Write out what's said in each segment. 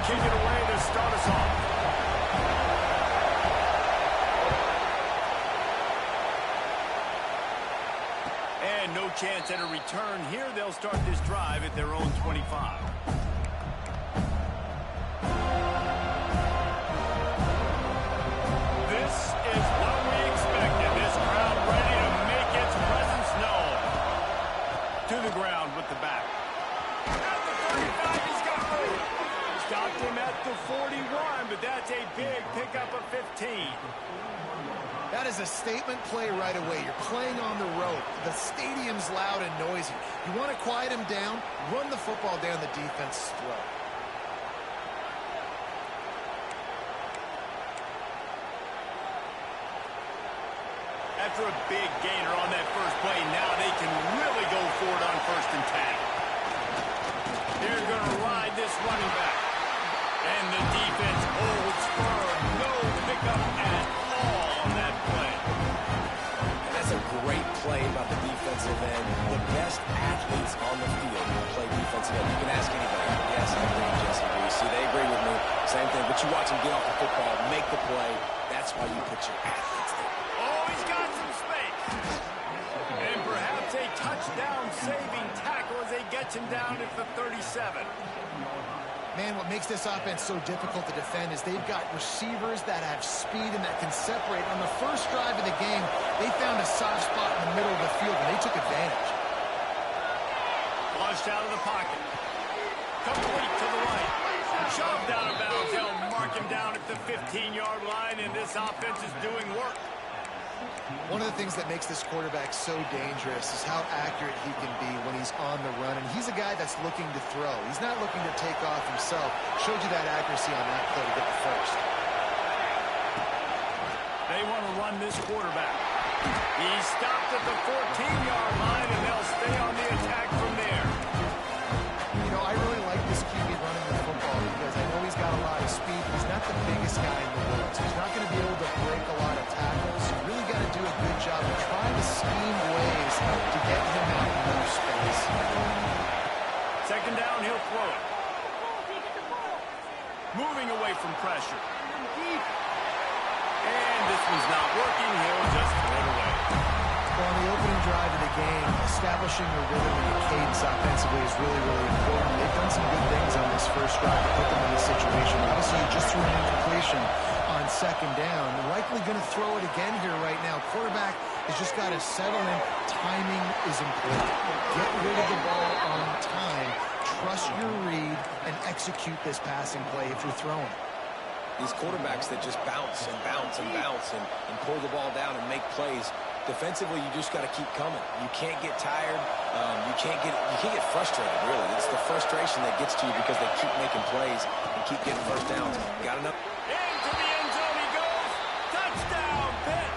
kick it away to start us off. And no chance at a return here. They'll start this drive at their own 25. This is what we expected. This crowd ready to make its presence known. To the ground with the back. At the 35, he's got room. Stopped him at the 41, but that's a big pickup of 15. That is a statement play right away. You're playing on the road. The stadium's loud and noisy. You want to quiet him down, run the football down the defense's throat. After a big gainer on that first play, now they can really go for it on 1st and 10. They're going to ride this running back. And the defense holds firm. No pickup at all on that play. That's a great play about the defensive end. The best athletes on the field play defensive end. You can ask anybody. Yes, I agree, Jesse. See, they agree with me. Same thing. But you watch them get off the football, make the play. That's why you put your athletes there. Oh, he's got some space. And perhaps a touchdown-saving tackle as they get him down at the 37. Man, what makes this offense so difficult to defend is they've got receivers that have speed and that can separate. On the first drive of the game, they found a soft spot in the middle of the field, and they took advantage. Launched out of the pocket. Complete to the right. Shoved out of bounds. They'll mark him down at the 15-yard line, and this offense is doing work. One of the things that makes this quarterback so dangerous is how accurate he can be when he's on the run. And he's a guy that's looking to throw. He's not looking to take off himself. Showed you that accuracy on that play to get the first. They want to run this quarterback. He's stopped at the 14-yard line, and they'll stay on the attack from there. You know, I really like this QB running the football because I know he's got a lot of speed. He's not the biggest guy in the world, so he's not going to be able to break a lot of tackles. You really got to do a good job of trying to scheme ways to get him out in more space. 2nd down, he'll throw it. Moving away from pressure. And this one's not working. He'll just throw it away. Well, on the opening drive of the game, establishing a rhythm and a cadence offensively is really, really important. They've done some good things on this first drive to put them in this situation. Obviously, you just threw an incompletion on 2nd down. You're likely going to throw it again here right now. Quarterback has just got to settle in. Timing is important. Get rid of the ball on time. Trust your read and execute this passing play if you're throwing. These quarterbacks that just bounce and bounce and bounce and pull the ball down and make plays. Defensively, you just got to keep coming. You can't get tired. You can't get frustrated, really. It's the frustration that gets to you because they keep making plays and keep getting first downs. Got enough. Into the end zone he goes. Touchdown, Pitt.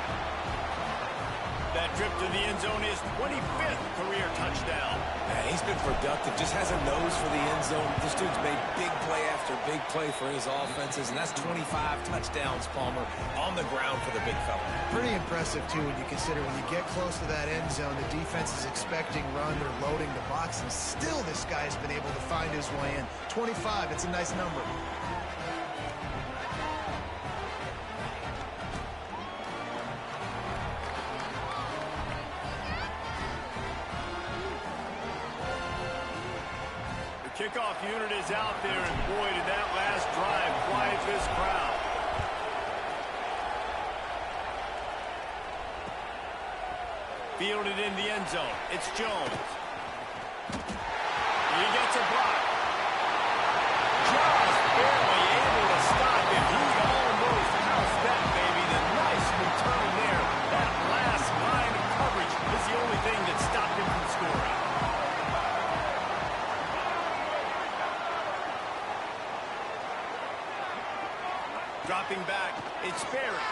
That trip to the end zone is 25th career touchdown. Man, he's been productive. Just has a nose for the end zone. This dude's made big play after big play for his offenses, and that's 25 touchdowns, Palmer, on the ground for the big fella. Pretty impressive, too, when you consider when you get close to that end zone, the defense is expecting run. They're loading the box, and still this guy's been able to find his way in. 25, it's a nice number. Kickoff unit is out there, and boy, did that last drive quiet this crowd. Fielded in the end zone. It's Jones. He gets a block. Just barely able to stop him. He almost housed that, baby. The nice return there. That last line of coverage is the only thing that stopped him from scoring. Dropping back, it's Barry.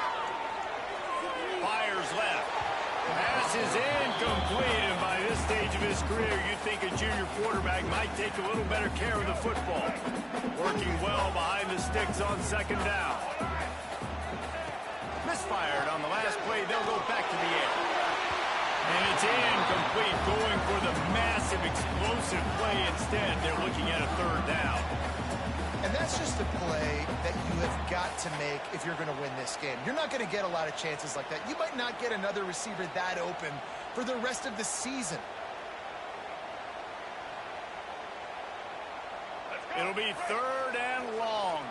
Fires left. Pass is incomplete, and by this stage of his career, you'd think a junior quarterback might take a little better care of the football. Working well behind the sticks on 2nd down. Misfired on the last play, they'll go back to the air. And it's incomplete, going for the massive, explosive play instead. They're looking at a 3rd down. And that's just the play that you have got to make if you're going to win this game. You're not going to get a lot of chances like that. You might not get another receiver that open for the rest of the season. It'll be 3rd and long.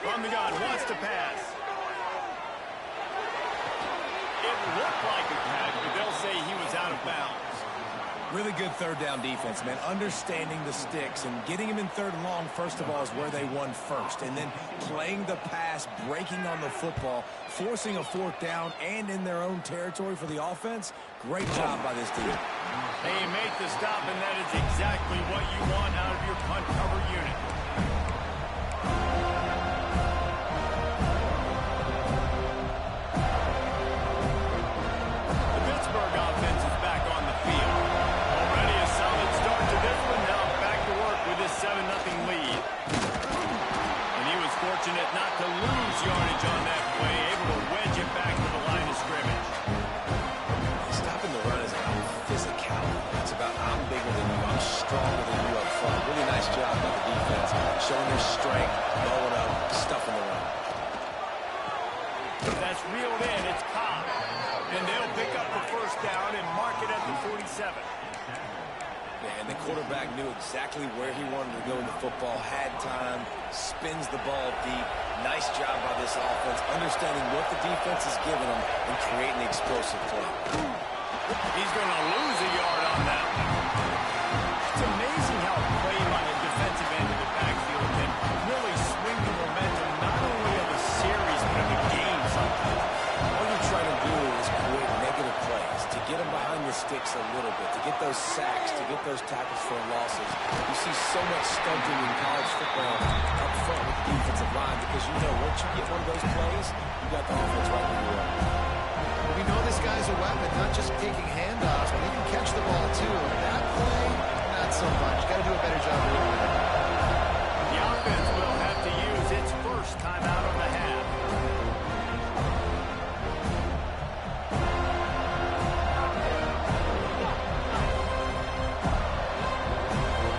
From the gun, wants to pass. It looked like a catch, but they'll say he was out of bounds. Really good 3rd down defense, man. Understanding the sticks and getting him in 3rd and long, first of all, is where they won first. And then playing the pass, breaking on the football, forcing a 4th down and in their own territory for the offense. Great job by this team. They make the stop, and that is exactly what you want out of your punt cover unit. The Pittsburgh offense is back on the field. Already a solid start to this one. Now back to work with this 7-0 lead. And he was fortunate not to lose yardage on that play, able to wedge it back to the line of scrimmage. Stopping the run is about physicality. It's about I'm bigger than you, I'm stronger than you up front. Really nice job by the defense, showing their strength, blowing up, stuffing the run. That's reeled in. It's Cobb. And they'll pick up the 1st down and mark it at the 47. Yeah, and the quarterback knew exactly where he wanted to go in the football, had time, spins the ball deep. Nice job by this offense, understanding what the defense is giving them and creating the explosive play. He's going to lose a yard on that one. It's amazing how a play on the defensive end of the backfield can really swing the momentum not only of a series but of a game sometimes. All you're trying to do is create negative plays, to get them behind the sticks a little bit, to get those sacks, to get those tackles for losses. You see so much stunting in college football up front with the defensive line because you know once you get one of those plays, you got the offense right where you are. We know this guy's a weapon, not just taking handoffs, but he can catch the ball too. That play, not so much. Got to do a better job of it. The offense will have to use its 1st timeout of the half.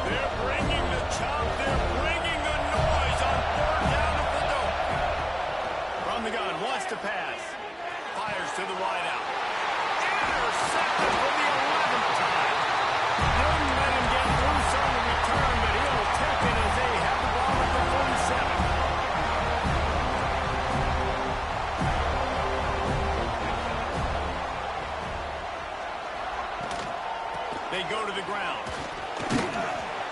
They're bringing the chop. They're bringing the noise on 3rd down to Purdue. From the gun, wants to pass. Fires to the wideout. Intercepted for the 11th time. Couldn't let him get loose on the return, but he'll tip it as they have the ball at the 47. They go to the ground.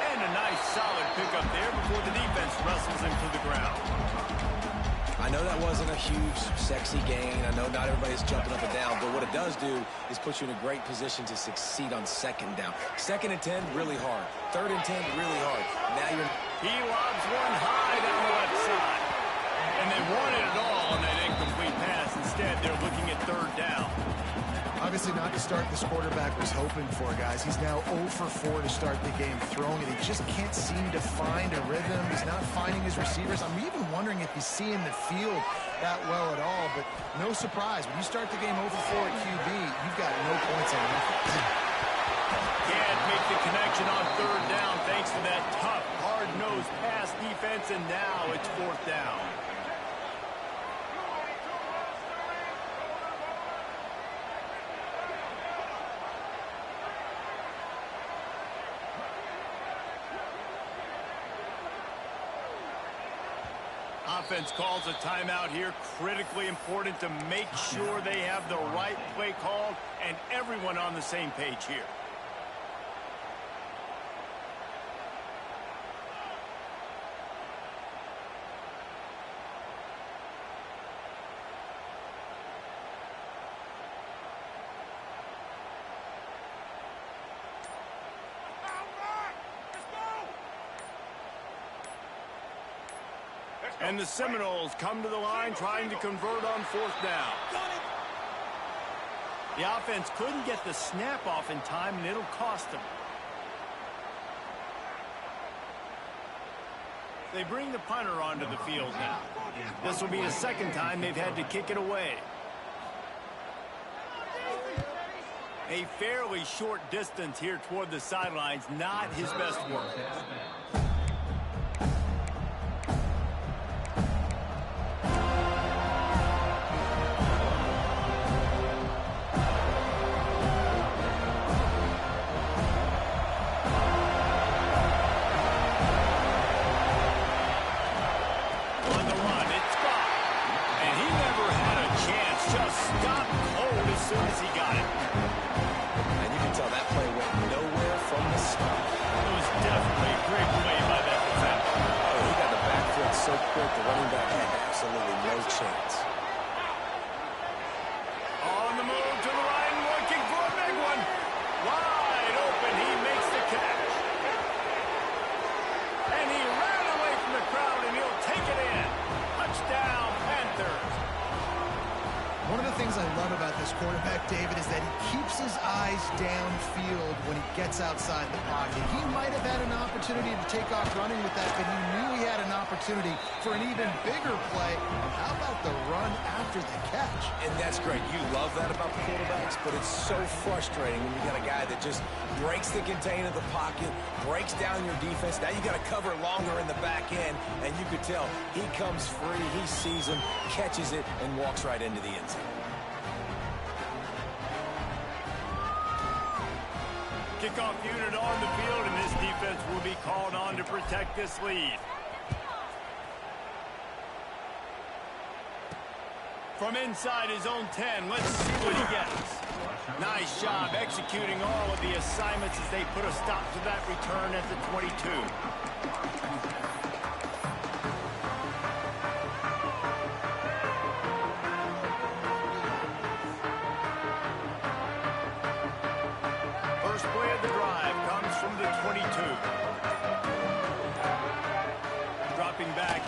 And a nice solid pickup there before the defense wrestles him to the ground. I know that wasn't a huge, sexy gain. I know not everybody's jumping up and down, but what it does do is put you in a great position to succeed on 2nd down. 2nd and 10, really hard. 3rd and 10, really hard. Now you're... He lobs one high down the left side. And they wanted it all on that incomplete pass. Instead, they're looking at 3rd down. Obviously not the start this quarterback was hoping for, guys. He's now 0 for 4 to start the game throwing it. He just can't seem to find a rhythm. He's not finding his receivers. I'm even wondering if he's seeing the field that well at all, but no surprise. When you start the game 0 for 4 at QB, you've got no points on offense. Can't make the connection on 3rd down thanks to that tough, hard-nosed pass defense, and now it's 4th down. Offense calls a timeout here. Critically important to make sure they have the right play called and everyone on the same page here. And the Seminoles come to the line trying to convert on 4th down. The offense couldn't get the snap off in time, and it'll cost them. They bring the punter onto the field now. This will be the 2nd time they've had to kick it away. A fairly short distance here toward the sidelines, not his best work. As soon as he got it. And you can tell that play went nowhere from the start. It was definitely a great play by that defender. Oh, he got the back foot so quick, the running back had absolutely no chance. On the move to the right, looking for a big one. Wide open, he makes the catch. And he ran away from the crowd, and he'll take it in. Touchdown, Panthers. One of the things I love about this quarterback, David, is that he keeps his eyes downfield when he gets outside the pocket. He might have had an opportunity to take off running with that, but he knew he had an opportunity for an even bigger play. And how about the run after the catch? And that's great. You love that about the quarterbacks, but it's so frustrating when you got a guy that just breaks the contain of the pocket, breaks down your defense. Now you got to cover longer in the back end, and you could tell he comes free, he sees him, catches it, and walks right into the end zone. Kickoff unit on the field, and this defense will be called on to protect this lead. From inside his own 10, let's see what he gets. Nice job executing all of the assignments as they put a stop to that return at the 22.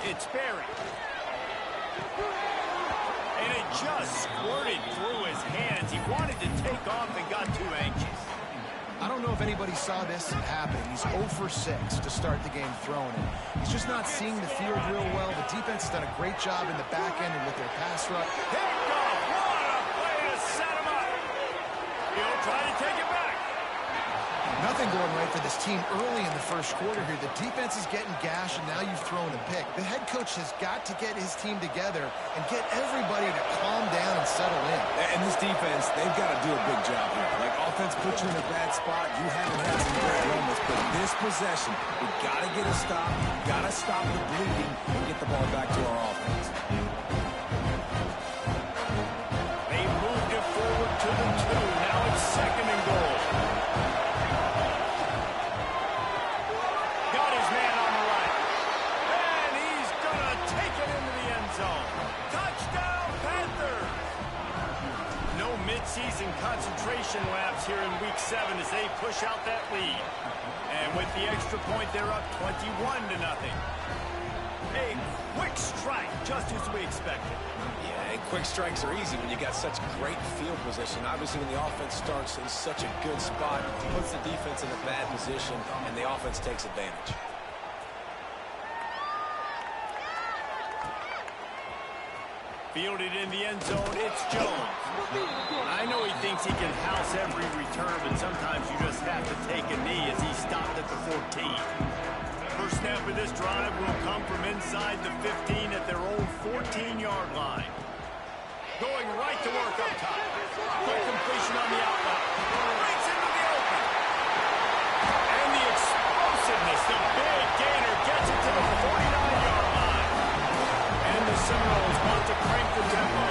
It's Barry. And it just squirted through his hands. He wanted to take off and got too anxious. I don't know if anybody saw this happen. He's 0 for 6 to start the game throwing it. He's just not seeing the field real well. The defense has done a great job in the back end and with their pass rush. Picked off. What a play to set him up. He'll try to take it back. Nothing going right for this team early in the first quarter here. The defense is getting gashed, and now you've thrown a pick. The head coach has got to get his team together and get everybody to calm down and settle in. And this defense, they've got to do a big job here. Like, offense puts you in a bad spot. You haven't had some great moments, but this possession, we got to get a stop, got to stop the bleeding, and get the ball back to our offense. They moved it forward to the 2. Now it's 2nd and goal. Season concentration laps here in week 7 as they push out that lead. And with the extra point, they're up 21-0. A quick strike, just as we expected. Yeah, and quick strikes are easy when you got such great field position. Obviously, when the offense starts in such a good spot, it puts the defense in a bad position, and the offense takes advantage. Fielded in the end zone, it's Jones. I know he thinks he can house every return, but sometimes you just have to take a knee as he stopped at the 14. First snap of this drive will come from inside the 15 at their own 14-yard line. Going right to work up top. Quick completion on the outlet. Breaks into the open. And the explosiveness, the big gainer gets it to the 49-yard line. And the Seminoles want to crank the tempo.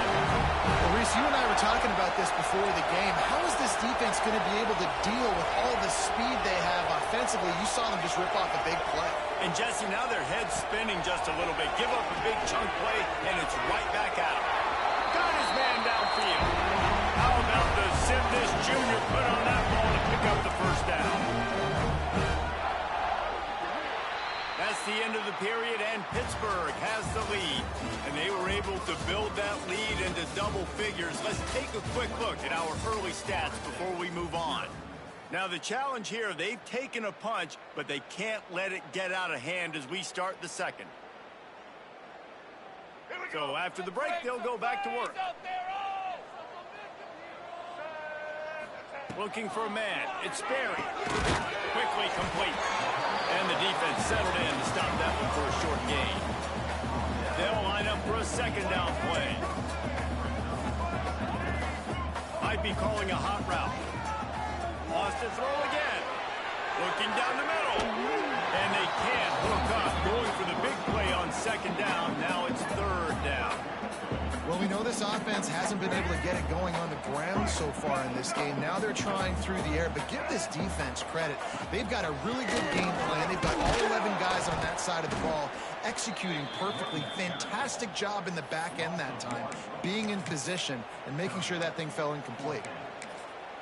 Well, Reese, you and I were talking about this before the game. How is this defense going to be able to deal with all the speed they have offensively? You saw them just rip off a big play. And, Jesse, now their head's spinning just a little bit. Give up a big chunk play, and it's right back out. Got his man downfield. How about the zip this junior put on that ball to pick up the first down? That's the end of the period, and Pittsburgh has the lead. And they were able to build that lead into double figures. Let's take a quick look at our early stats before we move on. Now, the challenge here, they've taken a punch, but they can't let it get out of hand as we start the second. So after the break, they'll go back to work. Looking for a man. It's Sperry. Quickly complete. And the defense settled in to stop that one for a short gain. They'll line up for a second down play. Might be calling a hot route. Wants to throw again. Looking down the middle. And they can't hook up. Going for the big play on second down. Now it's third down. Well, we know this offense hasn't been able to get it going on the ground so far in this game. Now they're trying through the air, but give this defense credit. They've got a really good game plan. They've got all 11 guys on that side of the ball executing perfectly. Fantastic job in the back end that time, being in position and making sure that thing fell incomplete.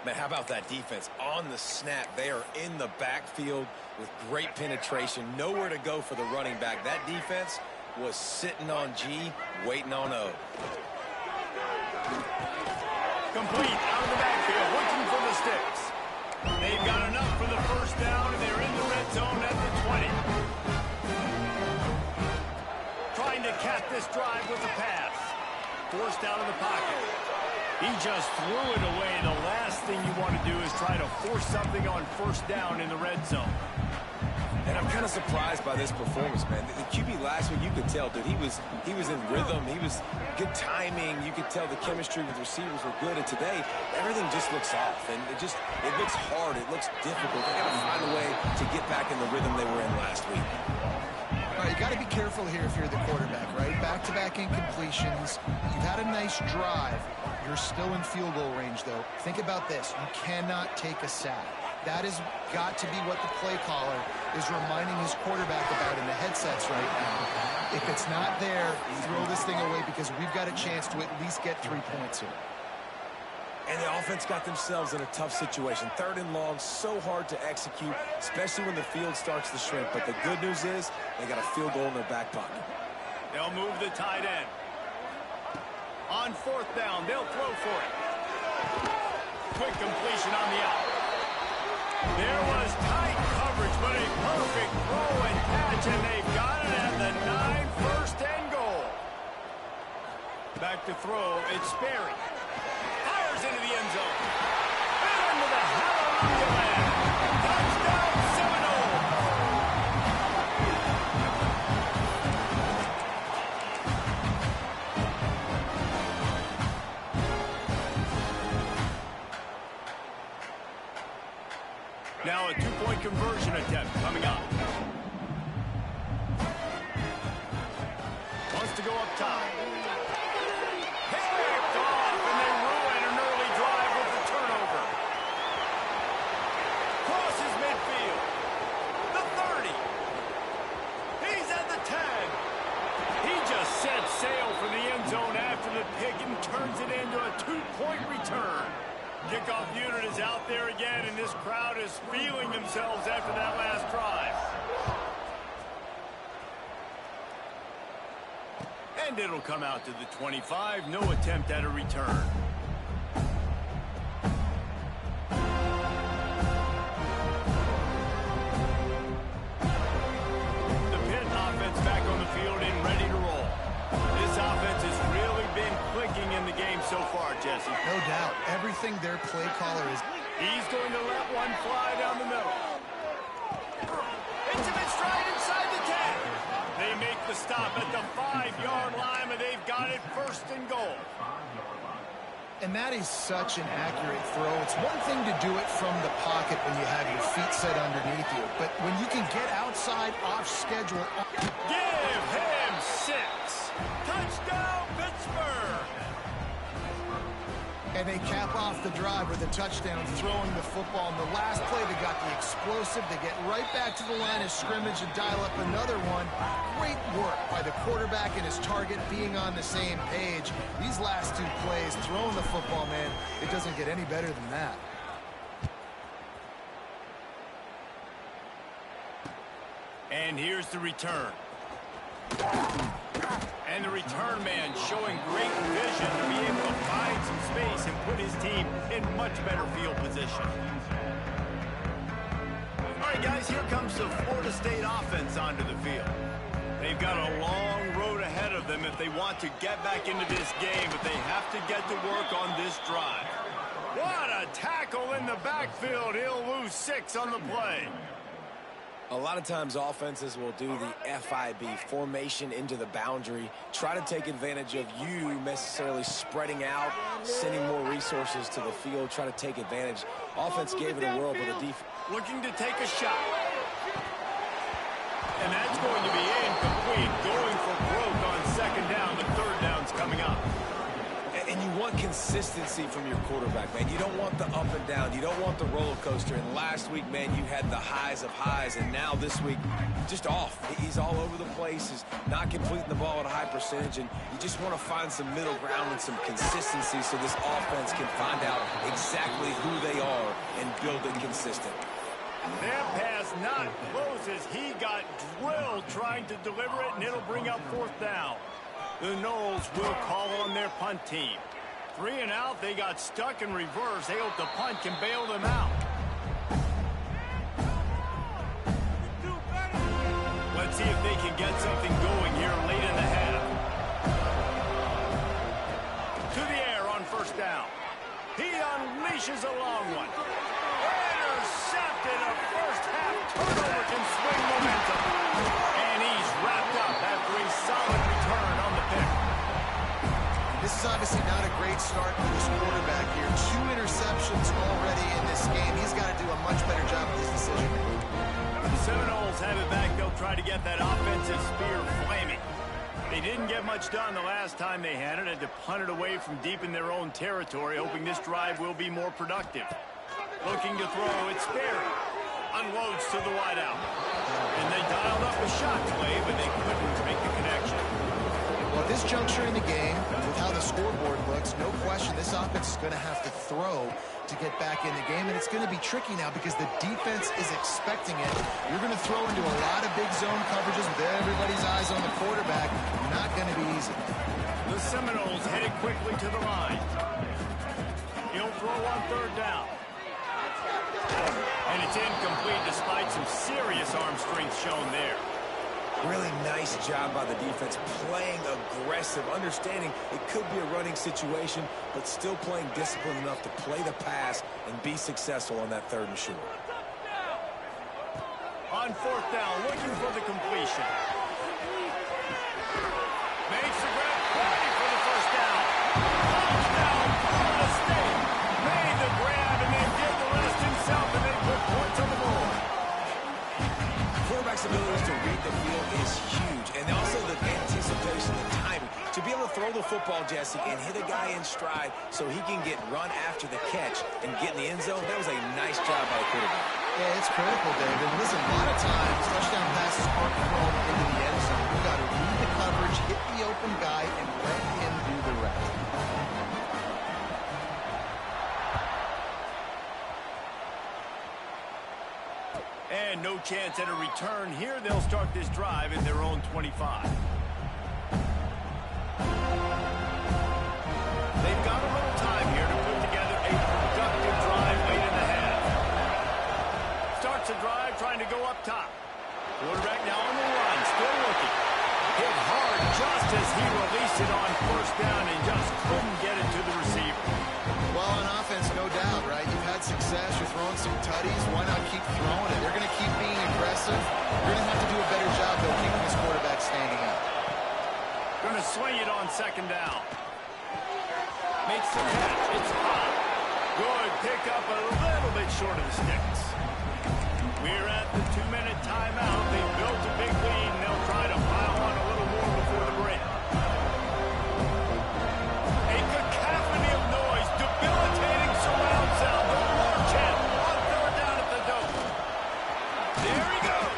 Man, how about that defense? On the snap, they are in the backfield with great penetration. Nowhere to go for the running back. That defense was sitting on G, waiting on O. Complete out of the backfield, looking for the sticks. They've got enough for the first down, and they're in the red zone at the 20. Trying to cap this drive with a pass. Forced out of the pocket. He just threw it away. The last thing you want to do is try to force something on first down in the red zone. And I'm kind of surprised by this performance, man. The QB last week, you could tell, dude, he was in rhythm. He was good timing. You could tell the chemistry with receivers were good. And today, everything just looks off. And it looks hard. It looks difficult. They got to find a way to get back in the rhythm they were in last week. All right, you got to be careful here if you're the quarterback, right? Back-to-back incompletions. You've had a nice drive. You're still in field goal range, though. Think about this. You cannot take a sack. That has got to be what the play caller is reminding his quarterback about in the headsets right now. If it's not there, throw this thing away because we've got a chance to at least get 3 points here. And the offense got themselves in a tough situation. Third and long, so hard to execute, especially when the field starts to shrink. But the good news is they got a field goal in their back pocket. They'll move the tight end. On fourth down, they'll throw for it. Quick completion on the out. There was tight coverage, but a perfect throw and catch, and they've got it at the 9, first and goal. Back to throw, it's Sperry. Fires into the end zone. And into the hallelujah land. Touchdown, Seminole. Now a two-point conversion attempt coming up. Wants to go up top. Picked off, and they ruin an early drive with the turnover. Crosses midfield. The 30. He's at the 10. He just set sail for the end zone after the pick and turns it into a two-point return. Kickoff unit is out there again, and this crowd is feeling themselves after that last drive. And it'll come out to the 25. No attempt at a return. The Pitt offense back on the field and ready to roll. This offense has really been clicking in the game so far, Jesse. No doubt. Everything their play caller is. He's going to let one fly down the middle. Intimate stride inside the 10. They make the stop at the 5-yard line, and they've got it first and goal. And that is such an accurate throw. It's one thing to do it from the pocket when you have your feet set underneath you, but when you can get outside, off schedule. Give him 6. Touchdown, Pittsburgh. And they cap off the drive with a touchdown, throwing the football. In the last play, they got the explosive. They get right back to the line of scrimmage and dial up another one. Great work by the quarterback and his target being on the same page. These last two plays, throwing the football, man, it doesn't get any better than that. And here's the return. And the return man showing great vision to be able to find some space and put his team in much better field position. All right, guys, here comes the Florida State offense onto the field. They've got a long road ahead of them if they want to get back into this game, but they have to get to work on this drive. What a tackle in the backfield. He'll lose 6 on the play. A lot of times offenses will do the FIB, formation into the boundary, try to take advantage of you necessarily spreading out, sending more resources to the field, try to take advantage. Offense gave it a whirl, but the defense looking to take a shot. And that's going to be incomplete. Going for broke on 2nd down. The 3rd down's coming up. And you want consistency from your quarterback, man. You don't want the up and down. You don't want the roller coaster. And last week, man, you had the highs of highs. And now this week, just off. He's all over the place. He's not completing the ball at a high percentage. And you just want to find some middle ground and some consistency so this offense can find out exactly who they are and build it consistent. That pass not close as he got drilled trying to deliver it, and it'll bring up 4th down. The Noles will call on their punt team. 3 and out, they got stuck in reverse. They hope the punt can bail them out. Let's see if they can get something going here late in the half. To the air on 1st down. He unleashes a long one. Intercepted. A first-half turnover can swing momentum. And he's wrapped up after a solid return on the pick. This is obviously not a great start for this quarterback here. 2 interceptions already in this game. He's got to do a much better job with his decision. The Seminoles have it back. They'll try to get that offensive spear flaming. They didn't get much done the last time they had it. Had to punt it away from deep in their own territory, hoping this drive will be more productive. Looking to throw, it's Sperry. Unloads to the wideout. And they dialed up a shot play, but they couldn't make the connection. Well, at this juncture in the game, with how the scoreboard looks, no question this offense is going to have to throw to get back in the game, and it's going to be tricky now because the defense is expecting it. You're going to throw into a lot of big zone coverages with everybody's eyes on the quarterback. Not going to be easy. The Seminoles headed quickly to the line. He'll throw on 3rd down. And it's incomplete despite some serious arm strength shown there. Really nice job by the defense, playing aggressive, understanding it could be a running situation, but still playing disciplined enough to play the pass and be successful on that 3rd and short. On 4th down, looking for the completion. Makes the grab, ready for the 1st down. Touchdown, Florida State. Made the grab and then did the rest himself, and they put points on the board. Quarterback's ability to read the field is huge, and also the anticipation, the timing. To be able to throw the football, Jesse, and hit a guy in stride so he can get run after the catch and get in the end zone, that was a nice job by the quarterback. Yeah, it's critical, David. Listen, a lot of times, touchdown passes aren't thrown into the end zone. You got to read the coverage, hit the open guy, and let him do the rest. And no chance at a return here. They'll start this drive at their own 25. They've got a little time here to put together a productive drive late in the half. Starts the drive trying to go up top. Quarterback now on the run, still looking. Hit hard just as he released it on 1st down and just couldn't get it to the receiver. Well, on offense, no doubt, right? You've had success. You're throwing some tutties. Why not keep throwing it? They're going to keep being aggressive. You're going to have to do a better job, though, keeping this quarterback standing up. Going to swing it on 2nd down. Makes the catch. It's hot. Good pickup, a little bit short of the sticks. We're at the 2-minute timeout. They've built a big lead, and they'll try to pile on a little more before the break. A cacophony of noise, debilitating surround sound. No more chant. On 3rd down at the dome. There he goes.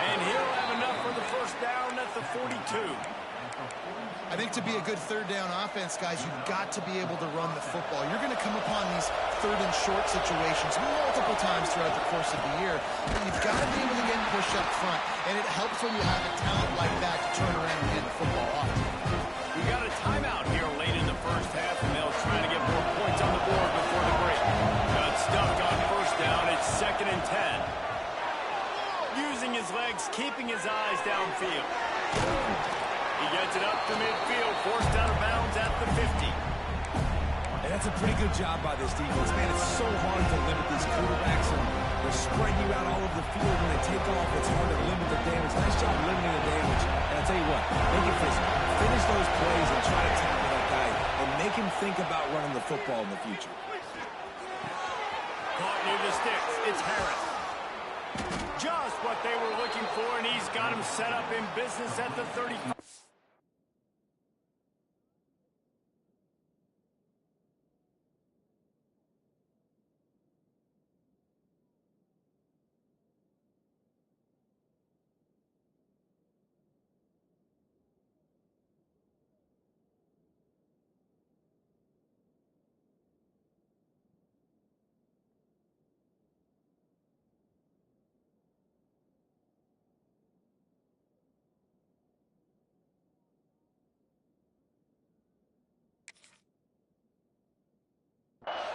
And he'll have enough for the 1st down at the 42. I think to be a good 3rd down offense, guys, you've got to be able to run the football. You're going to come upon these 3rd and short situations multiple times throughout the course of the year. But you've got to be able to get push up front, and it helps when you have a talent like that to turn around and hand the football off. We've got a timeout here late in the 1st half, and they'll try to get more points on the board before the break. Got stuck on 1st down. It's 2nd and 10. Using his legs, keeping his eyes downfield. He gets it up to midfield, forced out of bounds at the 50. That's a pretty good job by this defense. Man, it's so hard to limit these quarterbacks, and they're spreading you out all over the field. When they take off, it's hard to limit the damage. Nice job limiting the damage. And I'll tell you what, make it physical. Finish those plays and try to tackle that guy and make him think about running the football in the future. Caught near the sticks. It's Harris. Just what they were looking for, and he's got him set up in business at the 35.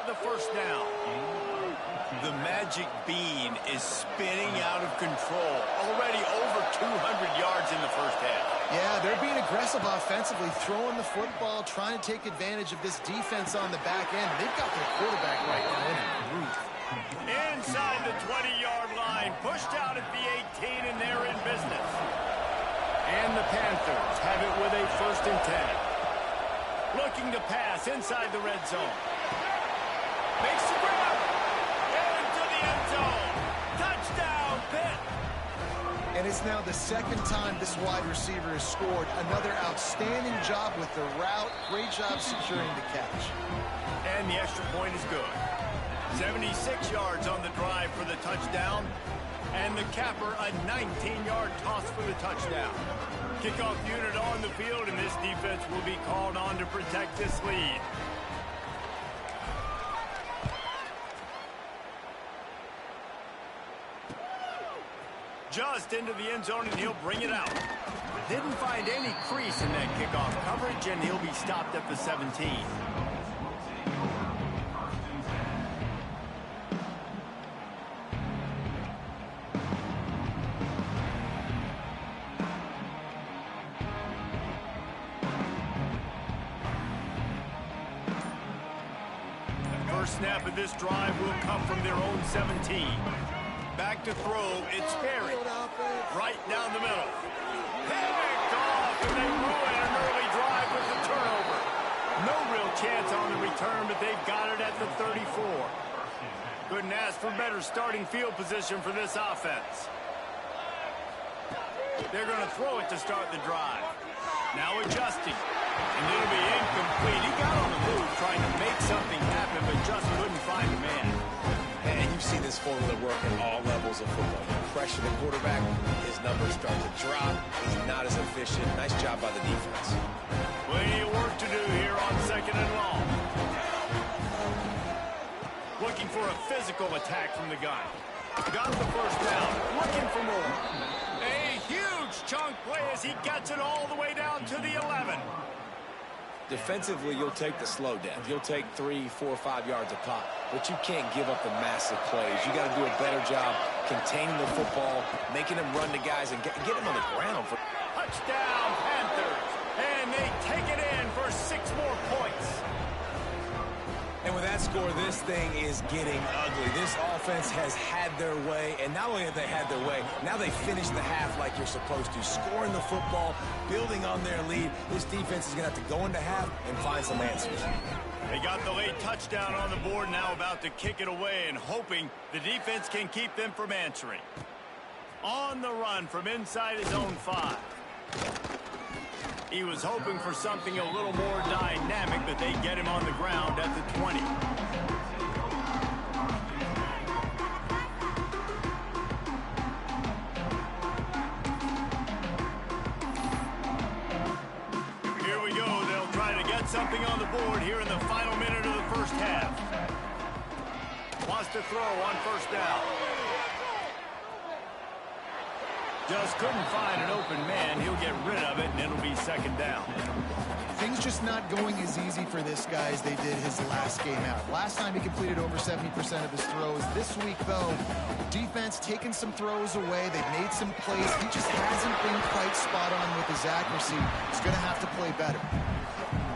The first down. The magic bean is spinning out of control. Already over 200 yards in the first half. Yeah, they're being aggressive offensively, throwing the football, trying to take advantage of this defense on the back end. They've got their quarterback right now in a groove. Inside the 20-yard line, pushed out at the 18, and they're in business. And the Panthers have it with a 1st and 10. Looking to pass inside the red zone. Makes the grab. Into the end zone. Touchdown, Pitt. And it's now the second time this wide receiver has scored. Another outstanding job with the route. Great job securing the catch. And the extra point is good. 76 yards on the drive for the touchdown. And the capper, a 19-yard toss for the touchdown. Kickoff unit on the field, and this defense will be called on to protect this lead. Just into the end zone, and he'll bring it out. Didn't find any crease in that kickoff coverage, and he'll be stopped at the 17. The first snap of this drive will come from their own 17. Back to throw, it's Perry. Right down the middle. Picked off, and they ruin an early drive with the turnover. No real chance on the return, but they've got it at the 34. Couldn't ask for better starting field position for this offense. They're going to throw it to start the drive. Now adjusting. And it'll be incomplete. He got on the move trying to make something happen, but just couldn't find a man. And you've seen this formula work at all levels of football. You pressure the quarterback, his numbers start to drop. He's not as efficient. Nice job by the defense. Plenty of work to do here on 2nd and long. Looking for a physical attack from the gun. Got the first down. Looking for more. A huge chunk play as he gets it all the way down to the 11. Defensively, you'll take the slow down. You'll take 3, 4, 5 yards a pop, but you can't give up the massive plays. You got to do a better job containing the football, making them run to guys, and get them on the ground. Touchdown, Panthers. And they take it in for 6 more points. And with that score, this thing is getting ugly. This offense has had their way, and not only have they had their way, now they finish the half like you're supposed to, scoring the football, building on their lead. This defense is going to have to go into half and find some answers. They got the late touchdown on the board, now about to kick it away and hoping the defense can keep them from answering. On the run from inside his own 5. He was hoping for something a little more dynamic, but they get him on the ground at the 20. Here we go. They'll try to get something on the board here in the final minute of the first half. Wants to throw on first down. Just couldn't find an open man. He'll get rid of it, and it'll be 2nd down. Things just not going as easy for this guy as they did his last game out. Last time he completed over 70% of his throws. This week, though, defense taking some throws away. They've made some plays. He just hasn't been quite spot on with his accuracy. He's going to have to play better.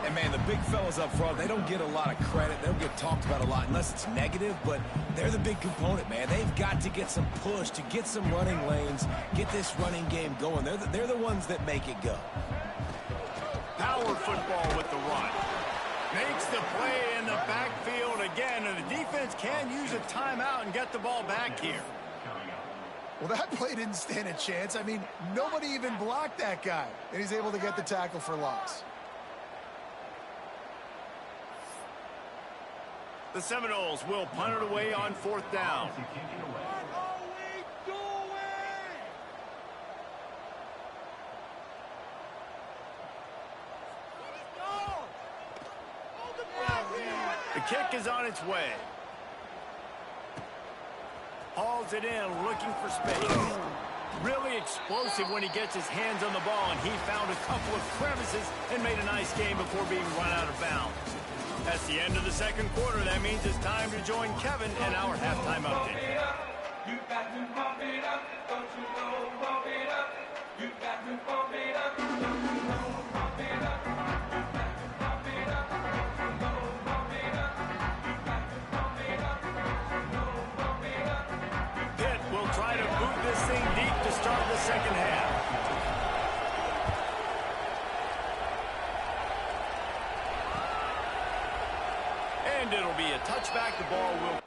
And And, man, the big fellas up front, they don't get a lot of credit. They don't get talked about a lot unless it's negative, but they're the big component, man. They've got to get some push to get some running lanes, get this running game going. They're the ones that make it go. Power football with the run. Makes the play in the backfield again, and the defense can use a timeout and get the ball back here. Well, that play didn't stand a chance. I mean, nobody even blocked that guy, and he's able to get the tackle for loss. The Seminoles will punt it away on 4th down. The kick is on its way. Hauls it in, looking for space. Really explosive when he gets his hands on the ball, and he found a couple of crevices and made a nice game before being run out of bounds. That's the end of the second quarter. That means it's time to join Kevin in our halftime update. You got to pump it up, don't you know, pump it up. You got to pump it up, don't you know, pump it up. You got to pump it up, don't you know, pump it up. You got to pump it up, don't you know, pump it up. Pitt will try to boot this thing deep to start the second half. And it'll be a touchback. The ball will...